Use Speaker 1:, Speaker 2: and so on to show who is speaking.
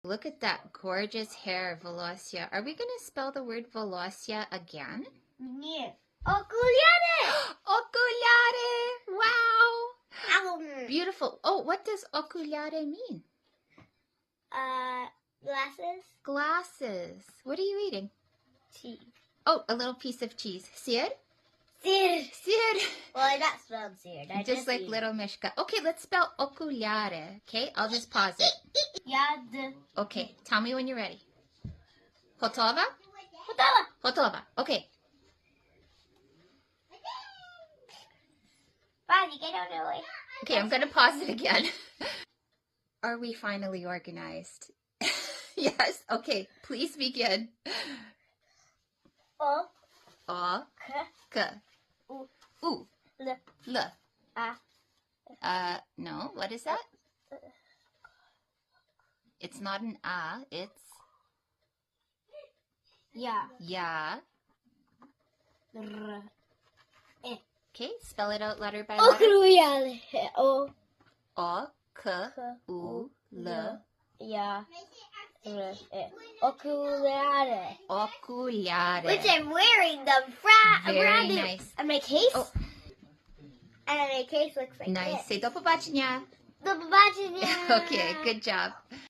Speaker 1: Look at that gorgeous hair, волосся. Are we going to spell the word волосся again?
Speaker 2: Nie. Окуляри!
Speaker 1: Окуляри! Wow! Beautiful. Oh, what does окуляри mean?
Speaker 2: Glasses.
Speaker 1: Glasses. What are you eating?
Speaker 2: Cheese.
Speaker 1: Oh, a little piece of cheese. Sir?
Speaker 2: Sir.
Speaker 1: Sir.
Speaker 2: Well, I not spelled sir.
Speaker 1: Just like little Mishka. Okay, let's spell окуляри. Okay, I'll just pause it.
Speaker 2: Яд.
Speaker 1: Okay, tell me when you're ready. Готова?
Speaker 2: Готова.
Speaker 1: Готова. Okay.
Speaker 2: Bobby, get out of the way.
Speaker 1: Okay, I'm going to pause it again. Are we finally organized? Yes. Okay, please begin.
Speaker 2: O.
Speaker 1: O.
Speaker 2: K.
Speaker 1: K.
Speaker 2: U.
Speaker 1: U.
Speaker 2: L.
Speaker 1: L.
Speaker 2: A.
Speaker 1: No, what is that? It's not an A, it's
Speaker 2: Ya.
Speaker 1: ya.
Speaker 2: R. E.
Speaker 1: Okay, spell it out letter by letter.
Speaker 2: Окуляри. O.
Speaker 1: O, K,
Speaker 2: K.
Speaker 1: U, L.
Speaker 2: Ya. R. E. Окуляри.
Speaker 1: Окуляри.
Speaker 2: Which I'm wearing them
Speaker 1: Very nice.
Speaker 2: And my case.
Speaker 1: Oh.
Speaker 2: And my case looks like
Speaker 1: Nice.
Speaker 2: this.
Speaker 1: Say до побачення.
Speaker 2: До побачення.
Speaker 1: Okay, good job.